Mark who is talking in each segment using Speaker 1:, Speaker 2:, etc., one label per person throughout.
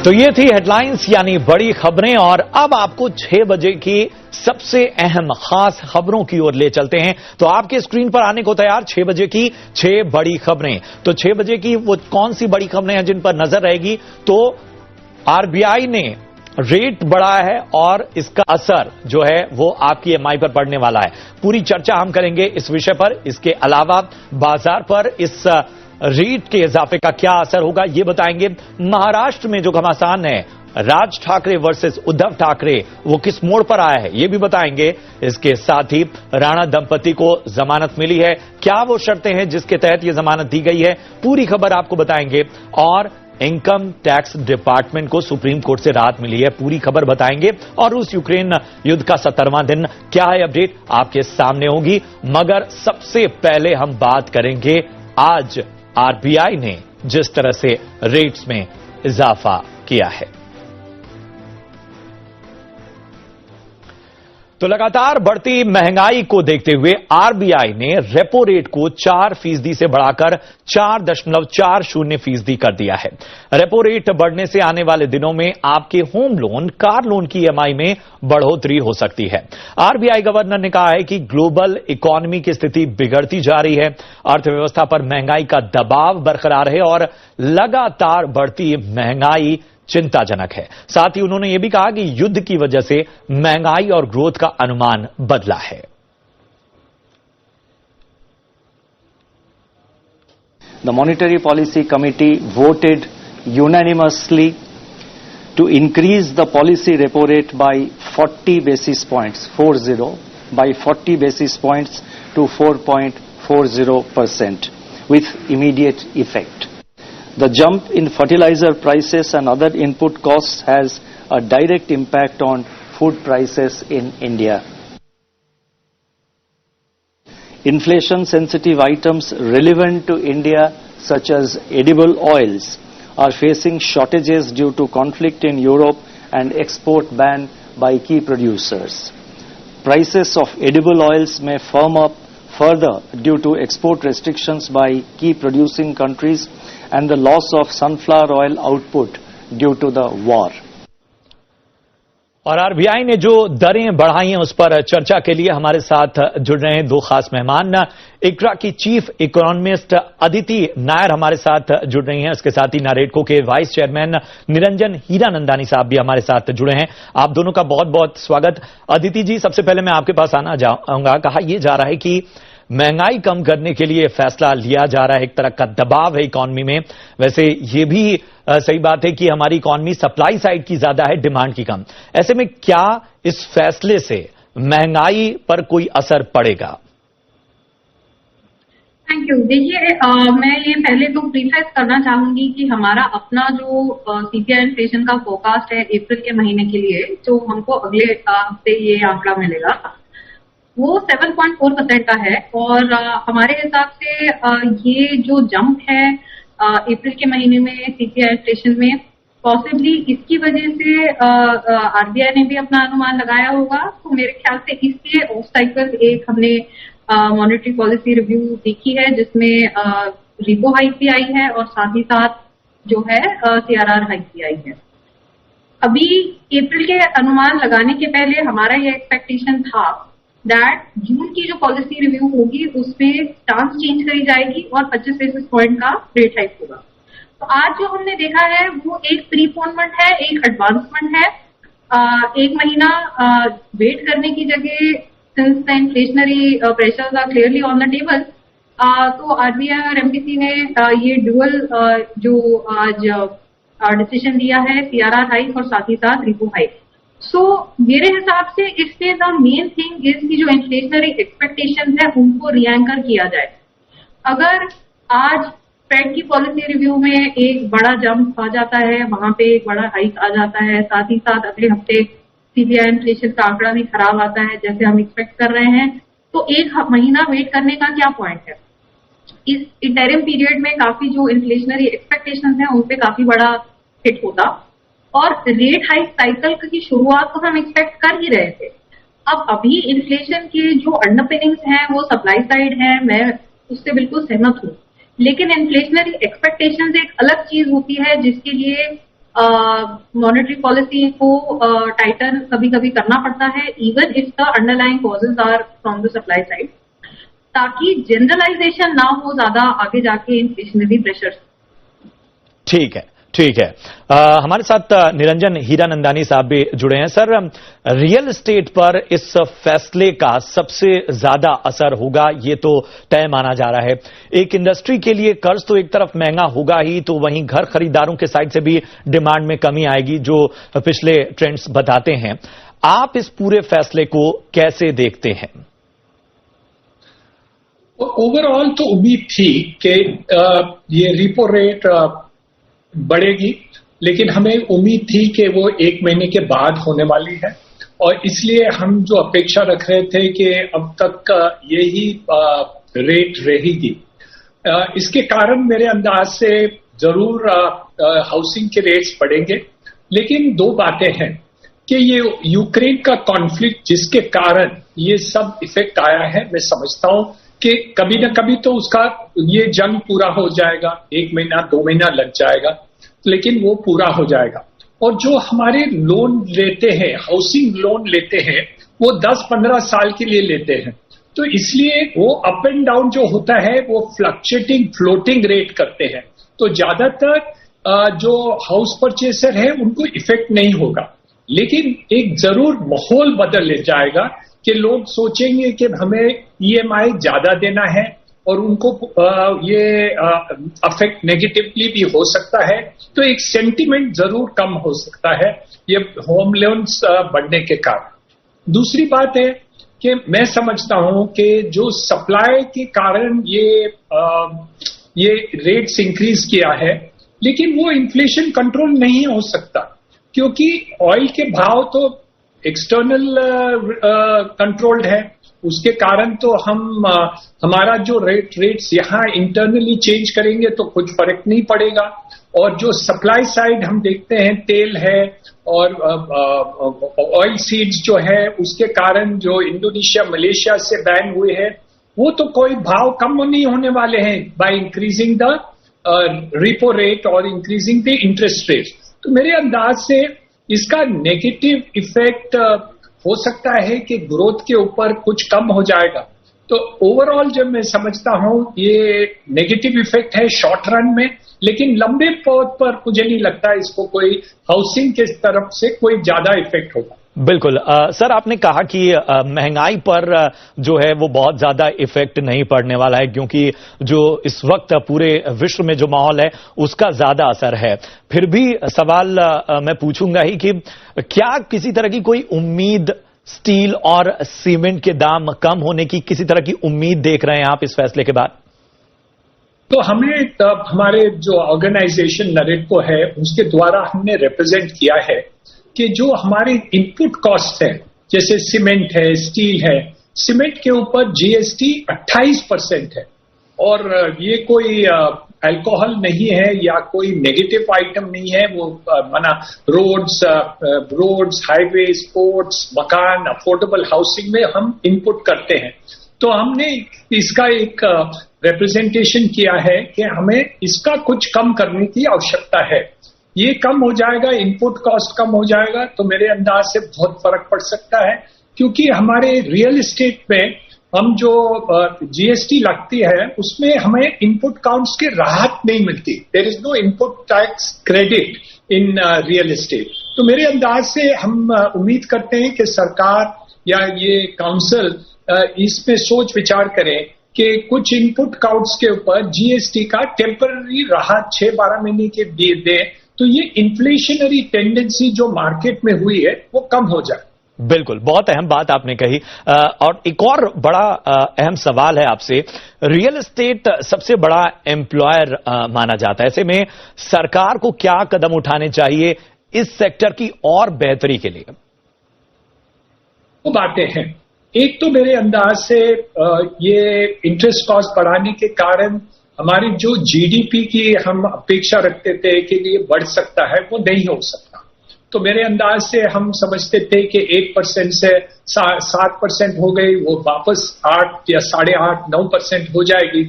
Speaker 1: तो ये थी हेडलाइंस यानी बड़ी खबरें, और अब आपको 6 बजे की सबसे अहम खास खबरों की ओर ले चलते हैं। तो आपके स्क्रीन पर आने को तैयार 6 बजे की 6 बड़ी खबरें। तो 6 बजे की वो कौन सी बड़ी खबरें हैं जिन पर नजर रहेगी? तो आरबीआई ने रेट बढ़ाया है और इसका असर जो है वो आपकी एमआई पर पड़ने वाला है। पूरी चर्चा हम करेंगे इस विषय पर। इसके अलावा बाजार पर इस रेट के इजाफे का क्या असर होगा ये बताएंगे। महाराष्ट्र में जो घमासान है राज ठाकरे वर्सेस उद्धव ठाकरे, वो किस मोड़ पर आया है ये भी बताएंगे। इसके साथ ही राणा दंपति को जमानत मिली है, क्या वो शर्तें हैं जिसके तहत ये जमानत दी गई है, पूरी खबर आपको बताएंगे। और इनकम टैक्स डिपार्टमेंट को सुप्रीम कोर्ट से राहत मिली है, पूरी खबर बताएंगे। और रूस यूक्रेन युद्ध का 17वां दिन क्या है अपडेट आपके सामने होगी। मगर सबसे पहले हम बात करेंगे आज आरबीआई ने जिस तरह से रेट्स में इजाफा किया है। तो लगातार बढ़ती महंगाई को देखते हुए आरबीआई ने रेपो रेट को 4% से बढ़ाकर 4.40% कर दिया है। रेपो रेट बढ़ने से आने वाले दिनों में आपके होम लोन, कार लोन की ईएमआई में बढ़ोतरी हो सकती है। आरबीआई गवर्नर ने कहा है कि ग्लोबल इकोनॉमी की स्थिति बिगड़ती जा रही है, अर्थव्यवस्था पर महंगाई का दबाव बरकरार है और लगातार बढ़ती महंगाई चिंताजनक है। साथ ही उन्होंने यह भी कहा कि युद्ध की वजह से महंगाई और ग्रोथ का अनुमान बदला है।
Speaker 2: The Monetary Policy Committee voted unanimously to increase the policy repo rate by 40 basis points, 40 basis points to 4.40% with immediate effect. The jump in fertilizer prices and other input costs has a direct impact on food prices in India. Inflation-sensitive items relevant to India, such as edible oils, are facing shortages due to conflict in Europe and export ban by key producers. Prices of edible oils may firm up further due to export restrictions by key producing countries and the loss of sunflower oil output due to the war.
Speaker 1: और RBI ने जो दरें बढ़ाई हैं उस पर चर्चा के लिए हमारे साथ जुड़ रहे हैं दो खास मेहमान। इक्रा की चीफ इकोनॉमिस्ट अदिति नायर हमारे साथ जुड़ रही हैं। इसके साथ ही नारेडको के वाइस चेयरमैन निरंजन हीरानंदानी साहब भी हमारे साथ जुड़े हैं। आप दोनों का बहुत बहुत स्वागत। अदिति जी, सबसे पहले मैं आपके पास आना चाहूंगा। कहा यह जा रहा है कि महंगाई कम करने के लिए फैसला लिया जा रहा है, एक तरह का दबाव है इकोनॉमी में। वैसे ये भी सही बात है कि हमारी इकोनॉमी सप्लाई साइड की ज्यादा है, डिमांड की कम। ऐसे में क्या इस फैसले से महंगाई पर कोई असर पड़ेगा?
Speaker 3: Thank you. देखिए, मैं ये पहले तो प्रीफेस करना चाहूंगी कि हमारा अपना जो सीपीआई इन्फ्लेशन का फोरकास्ट है अप्रैल के महीने के लिए, जो हमको अगले हफ्ते ये आंकड़ा मिलेगा, वो 7.4% का है। और हमारे हिसाब से ये जो जंप है अप्रैल के महीने में सीपीआई इन्फ्लेशन में, पॉसिबली इसकी वजह से आरबीआई ने भी अपना अनुमान लगाया होगा। तो मेरे ख्याल से इसलिए ऑफ साइकिल एक हमने मॉनेटरी पॉलिसी रिव्यू देखी है जिसमें रिपो हाइक भी आई है और साथ ही साथ जो है सीआरआर हाइक भी आई है। अभी अप्रैल के अनुमान लगाने के पहले हमारा ये एक्सपेक्टेशन था दैट जून की जो पॉलिसी रिव्यू होगी उसमें स्टांस चेंज करी जाएगी और 25 बेसिस पॉइंट का रेट हाइक होगा। तो आज जो हमने देखा है वो एक प्रीपोनमेंट है, एक एडवांसमेंट है। एक महीना वेट करने की जगह, since the inflationary pressures are clearly on the table, तो आरबीआई और एमपीसी ने ये डुअल जो आज डिसीजन लिया है, सीआरआर हाइक और साथ ही साथ रिपो हाइक। सो मेरे हिसाब से इससे द मेन थिंग इज की जो इन्फ्लेशनरी एक्सपेक्टेशंस है उनको रीएंकर किया जाए। अगर आज फेड की पॉलिसी रिव्यू में एक बड़ा जंप आ जाता है, वहां पे एक बड़ा हाइक आ जाता है, साथ ही साथ अगले हफ्ते सीपीआई इन्फ्लेशन का आंकड़ा भी खराब आता है जैसे हम एक्सपेक्ट कर रहे हैं, तो एक महीना वेट करने का क्या पॉइंट है? इस इंटरिम पीरियड में काफी जो इन्फ्लेशनरी एक्सपेक्टेशंस हैं उन पे काफी बड़ा हिट होता और रेट हाइक साइकिल की शुरुआत तो हम एक्सपेक्ट कर ही रहे थे। अब अभी इन्फ्लेशन के जो अंडरपिनिंग्स हैं वो सप्लाई साइड है, मैं उससे बिल्कुल सहमत हूं, लेकिन इन्फ्लेशनरी एक्सपेक्टेशंस एक अलग चीज होती है जिसके लिए मॉनेटरी पॉलिसी को टाइटन कभी कभी करना पड़ता है, even if the underlying causes are from the supply side, ताकि जनरलाइजेशन ना हो ज्यादा आगे जाके इन्फ्लेशनरी प्रेशर।
Speaker 1: ठीक है, ठीक है। हमारे साथ निरंजन हीरानंदानी साहब भी जुड़े हैं। सर, रियल एस्टेट पर इस फैसले का सबसे ज्यादा असर होगा, ये तो तय माना जा रहा है। एक इंडस्ट्री के लिए कर्ज तो एक तरफ महंगा होगा ही, तो वहीं घर खरीदारों के साइड से भी डिमांड में कमी आएगी, जो पिछले ट्रेंड्स बताते हैं। आप इस पूरे फैसले को कैसे देखते हैं?
Speaker 4: ओवरऑल तो उम्मीद थी कि ये रिपो रेट बढ़ेगी, लेकिन हमें उम्मीद थी कि वो 1 महीने के बाद होने वाली है, और इसलिए हम जो अपेक्षा रख रहे थे कि अब तक यही रेट रहेगी। इसके कारण मेरे अंदाज से जरूर हाउसिंग के रेट्स बढ़ेंगे, लेकिन 2 बातें हैं कि ये यूक्रेन का कॉन्फ्लिक्ट जिसके कारण ये सब इफेक्ट आया है, मैं समझता हूं कि कभी ना कभी तो उसका ये जंग पूरा हो जाएगा, 1 महीना 2 महीना लग जाएगा, लेकिन वो पूरा हो जाएगा। और जो हमारे लोन लेते हैं, हाउसिंग लोन लेते हैं, वो 10-15 साल के लिए लेते हैं, तो इसलिए वो अप एंड डाउन जो होता है वो फ्लक्चुएटिंग फ्लोटिंग रेट करते हैं, तो ज्यादातर जो हाउस परचेसर है उनको इफेक्ट नहीं होगा। लेकिन एक जरूर माहौल बदल जाएगा कि लोग सोचेंगे कि हमें ईएमआई ज्यादा देना है, और उनको ये अफेक्ट नेगेटिवली भी हो सकता है, तो एक सेंटीमेंट जरूर कम हो सकता है ये होम लोन्स बढ़ने के कारण। दूसरी बात है कि मैं समझता हूं कि जो सप्लाई के कारण ये रेट्स इंक्रीज किया है, लेकिन वो इन्फ्लेशन कंट्रोल नहीं हो सकता, क्योंकि ऑयल के भाव तो एक्सटर्नल कंट्रोल्ड है, उसके कारण तो हम हमारा जो रेट्स यहां इंटरनली चेंज करेंगे तो कुछ फर्क नहीं पड़ेगा। और जो सप्लाई साइड हम देखते हैं, तेल है और ऑयल सीड्स जो है, उसके कारण जो इंडोनेशिया मलेशिया से बैन हुए हैं, वो तो कोई भाव कम नहीं होने वाले हैं by increasing the repo rate और इंक्रीजिंग द इंटरेस्ट रेट। तो मेरे अंदाज से इसका नेगेटिव इफेक्ट हो सकता है कि ग्रोथ के ऊपर कुछ कम हो जाएगा। तो ओवरऑल जब मैं समझता हूं ये नेगेटिव इफेक्ट है शॉर्ट रन में, लेकिन लंबे पौध पर मुझे नहीं लगता इसको कोई हाउसिंग के तरफ से कोई ज्यादा इफेक्ट होगा।
Speaker 1: बिल्कुल। सर, आपने कहा कि महंगाई पर जो है वो बहुत ज्यादा इफेक्ट नहीं पड़ने वाला है, क्योंकि जो इस वक्त पूरे विश्व में जो माहौल है उसका ज्यादा असर है। फिर भी सवाल मैं पूछूंगा ही कि क्या किसी तरह की कोई उम्मीद स्टील और सीमेंट के दाम कम होने की किसी तरह की उम्मीद देख रहे हैं आप इस फैसले के बाद?
Speaker 4: तो हमें हमारे जो ऑर्गेनाइजेशन नरेटको है उसके द्वारा हमने रिप्रेजेंट किया है कि जो हमारे इनपुट कॉस्ट है, जैसे सीमेंट है, स्टील है, सीमेंट के ऊपर जीएसटी 28% है, और ये कोई अल्कोहल नहीं है या कोई नेगेटिव आइटम नहीं है। वो माना रोड्स, हाईवे, स्पोर्ट्स, मकान, अफोर्डेबल हाउसिंग में हम इनपुट करते हैं। तो हमने इसका एक रिप्रेजेंटेशन किया है कि हमें इसका कुछ कम करने की आवश्यकता है। ये कम हो जाएगा, इनपुट कॉस्ट कम हो जाएगा, तो मेरे अंदाज से बहुत फर्क पड़ सकता है, क्योंकि हमारे रियल एस्टेट में हम जो जीएसटी लगती है उसमें हमें इनपुट काउंट्स की राहत नहीं मिलती। There is no input tax credit in real estate. तो मेरे अंदाज से हम उम्मीद करते हैं कि सरकार या ये काउंसिल इसमें सोच विचार करें कि कुछ इनपुट काउंट्स के ऊपर जीएसटी का टेम्पररी राहत 6-12 महीने के लिए दें, तो ये इन्फ्लेशनरी टेंडेंसी जो मार्केट में हुई है वो कम हो जाए।
Speaker 1: बिल्कुल, बहुत अहम बात आपने कही। और एक और बड़ा अहम सवाल है आपसे। रियल एस्टेट सबसे बड़ा एम्प्लॉयर माना जाता है, ऐसे में सरकार को क्या कदम उठाने चाहिए इस सेक्टर की और बेहतरी के लिए?
Speaker 4: वो बातें हैं। एक तो मेरे अंदाज से ये इंटरेस्ट कॉस्ट बढ़ाने के कारण हमारी जो जीडीपी की हम अपेक्षा रखते थे कि ये बढ़ सकता है, वो नहीं हो सकता। तो मेरे अंदाज से हम समझते थे कि 8% से 7% हो गई, वो वापस 8 या 8.5-9% हो जाएगी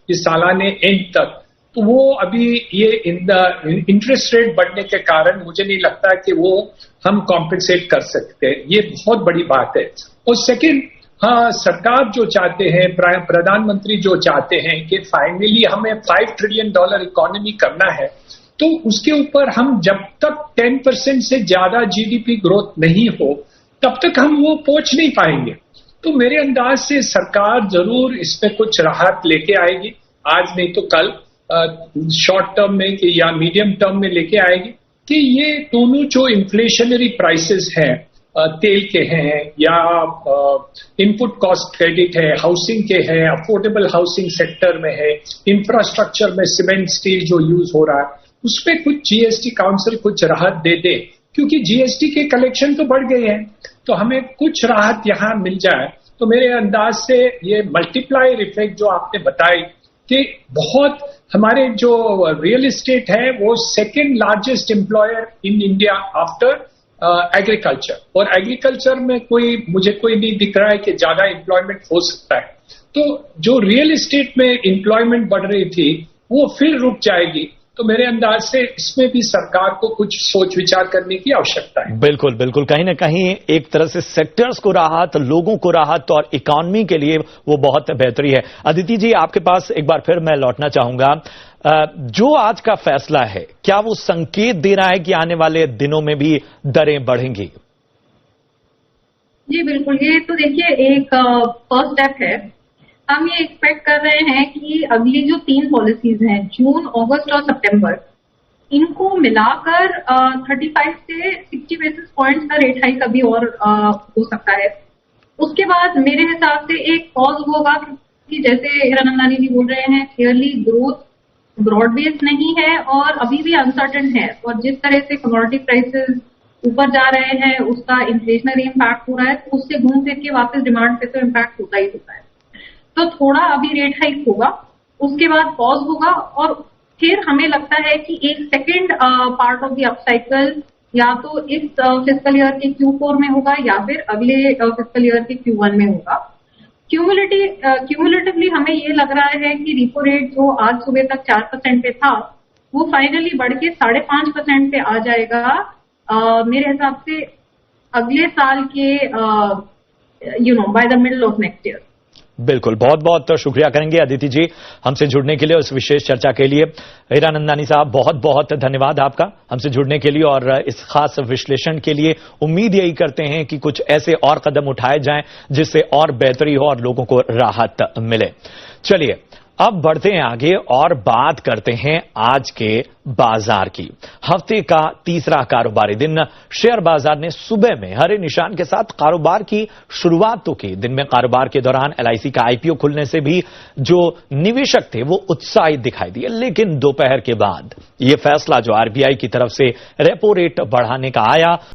Speaker 4: इस सालाने एंड तक। तो वो अभी ये इंटरेस्ट रेट बढ़ने के कारण मुझे नहीं लगता कि वो हम कॉम्पेंसेट कर सकते हैं। ये बहुत बड़ी बात है। और सेकंड, हाँ, सरकार जो चाहते हैं, प्रधानमंत्री जो चाहते हैं कि फाइनली हमें $5 ट्रिलियन इकोनॉमी करना है, तो उसके ऊपर हम जब तक 10% से ज्यादा जीडीपी ग्रोथ नहीं हो तब तक हम वो पहुंच नहीं पाएंगे। तो मेरे अंदाज से सरकार जरूर इसमें कुछ राहत लेके आएगी, आज नहीं तो कल, शॉर्ट टर्म में कि या मीडियम टर्म में लेके आएगी कि ये दोनों जो इन्फ्लेशनरी प्राइसेस हैं, तेल के हैं या इनपुट कॉस्ट क्रेडिट है, हाउसिंग के हैं, अफोर्डेबल हाउसिंग सेक्टर में है, इंफ्रास्ट्रक्चर में सीमेंट स्टील जो यूज हो रहा है, उसमें कुछ जीएसटी काउंसिल कुछ राहत दे दे, क्योंकि जीएसटी के कलेक्शन तो बढ़ गए हैं, तो हमें कुछ राहत यहां मिल जाए तो मेरे अंदाज से ये मल्टीप्लायर इफेक्ट जो आपने बताई कि बहुत, हमारे जो रियल एस्टेट है वो second largest employer in India after agriculture, और एग्रीकल्चर में मुझे कोई नहीं दिख रहा है कि ज्यादा एम्प्लॉयमेंट हो सकता है। तो जो रियल एस्टेट में एम्प्लॉयमेंट बढ़ रही थी वो फिर रुक जाएगी। तो मेरे अंदाज से इसमें भी सरकार को कुछ सोच विचार करने की आवश्यकता है।
Speaker 1: बिल्कुल बिल्कुल, कहीं ना कहीं एक तरह से सेक्टर्स को राहत, लोगों को राहत और इकोनॉमी के लिए वो बहुत बेहतरी है। अदिति जी, आपके पास एक बार फिर मैं लौटना चाहूंगा। जो आज का फैसला है, क्या वो संकेत दे रहा है कि आने वाले दिनों में भी दरें बढ़ेंगी?
Speaker 3: जी बिल्कुल, ये तो देखिए एक फर्स्ट स्टेप है। हम ये एक्सपेक्ट कर रहे हैं कि अगली जो 3 पॉलिसीज हैं, जून, अगस्त और सितंबर, इनको मिलाकर 35 से 60 बेसिस पॉइंट्स का रेट हाइक अभी और हो सकता है। उसके बाद मेरे हिसाब से एक पॉज होगा, क्योंकि जैसे हिरानंदानी जी बोल रहे हैं, क्लियरली ग्रोथ ब्रॉड बेस्ड नहीं है और अभी भी अनसर्टेन है, और जिस तरह से कमोडिटी प्राइसेस ऊपर जा रहे हैं, उसका इन्फ्लेशनरी इम्पैक्ट हो रहा है, तो उससे घूम फिर के वापस डिमांड पे तो इम्पैक्ट होता ही होता है। तो थोड़ा अभी रेट हाइक होगा, उसके बाद पॉज होगा, और फिर हमें लगता है कि एक second part of the upcycle या तो इस फिस्कल ईयर के Q4 में होगा या फिर अगले फिस्कल ईयर के Q1 में होगा। क्यूमुलेटिवली हमें ये लग रहा है कि रिपो रेट जो आज सुबह तक 4% पे था, वो फाइनली बढ़ के 5.5% पे आ जाएगा मेरे हिसाब से अगले साल के by the middle of next year.
Speaker 1: बिल्कुल, बहुत बहुत शुक्रिया करेंगे अदिति जी हमसे जुड़ने के लिए, उस विशेष चर्चा के लिए। हीरानंदानी साहब, बहुत बहुत धन्यवाद आपका हमसे जुड़ने के लिए और इस खास विश्लेषण के लिए। उम्मीद यही करते हैं कि कुछ ऐसे और कदम उठाए जाएं जिससे और बेहतरी हो और लोगों को राहत मिले। चलिए अब बढ़ते हैं आगे और बात करते हैं आज के बाजार की। हफ्ते का तीसरा कारोबारी दिन शेयर बाजार ने सुबह में हरे निशान के साथ कारोबार की शुरुआत तो की। दिन में कारोबार के दौरान LIC का IPO खुलने से भी जो निवेशक थे वो उत्साहित दिखाई दिए, लेकिन दोपहर के बाद ये फैसला जो RBI की तरफ से रेपो रेट बढ़ाने का आया